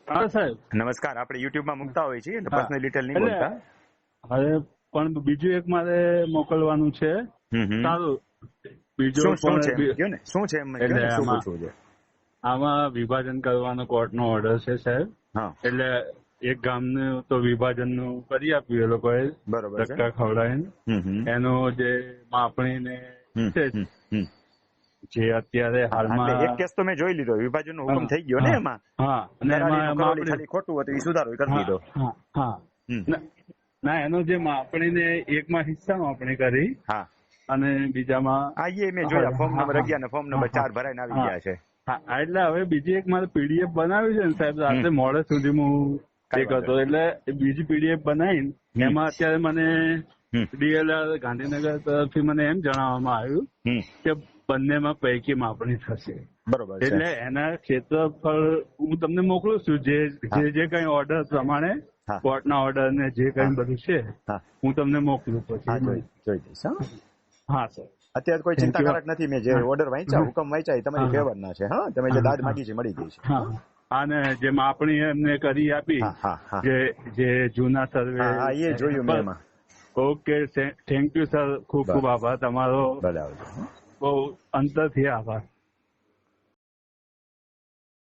હા સાહેબ, નમસ્કાર. આપણે યુટ્યુબ માં મૂકતા હોય છીએ, હા. પર્સનલ ડિટેલ નહીં એટલે બોલતા. હવે પણ બીજું એક મારે મોકલવાનું છે. સારું, બીજો શું છે પણ કયો ને, શું છે એમ કયો એટલે ને, શું પૂછવું છે? આમાં વિભાજન કરવાનો કોર્ટનો ઓર્ડર છે સાહેબ. હા, એટલે એક ગામનું તો વિભાજનનું કરી આપ્યું એ લોકોએ, બરોબર છે. ધક્કા ખવડાવીને. એનું જે માપણી ને છે જે અત્યારે એટલે હાલમાં એક કેસ તો મેં જોઈ લીધો, વિભાજનનો હુકમ થઈ ગયો ને એમાં. હા, અને દલાલીનું એમાં કરોલી ખાલી ખોટું હતું, એ સુધારો કરી દીધો. હા હા હમ. ના, એનો જે માપણીને એકમાં હિસ્સા માપણી કરી હા, અને બીજામાં આ એ મેં જોયા, ફોર્મ નંબર 11 ને ફોર્મ નંબર 4 ભરાઈને આવી ગયા છે. હા, એટલે હવે બીજી એક મારે પીડીએફ બનાવી છે ને સાહેબ, રાત્રે મોડે સુધી હું એ કરતો, એટલે બીજી પીડીએફ બનાવીને એમાં અત્યારે મને ડીએલઆર ગાંધીનગર તરફથી મને એમ જણાવવામાં આવ્યું કે બંનેમાં પૈકી માપણી થશે. બરોબર છે. એટલે એના ક્ષેત્રફળ હું તમને મોકલું છું, જે કઈ ઓર્ડર પ્રમાણે હા. કોર્ટના ઓર્ડર ને જે કઈ બધું છે હા, હું તમને મોકલું હા, પછી. જોઈ દઈશ. હા, હા સર, અત્યારે કોઈ ચિંતાકારક નથી. મેં જે ઓર્ડર વાંચ્યા, હુકમ વાંચ્યા, એ તમારી ફેવરના છે. હા, તમે જે દાદ માંગી છે મળી ગઈ છે. હા, અને જે માપણી એમને કરી આપી, હા, હા, હા, જે જૂના સર્વે. હા, એ જોયું મેં એમાં. ઓકે, થેન્ક યુ સર, ખૂબ ખૂબ આભાર તમારો. ભલે આવજો. બહુ અંતરથી આભાર.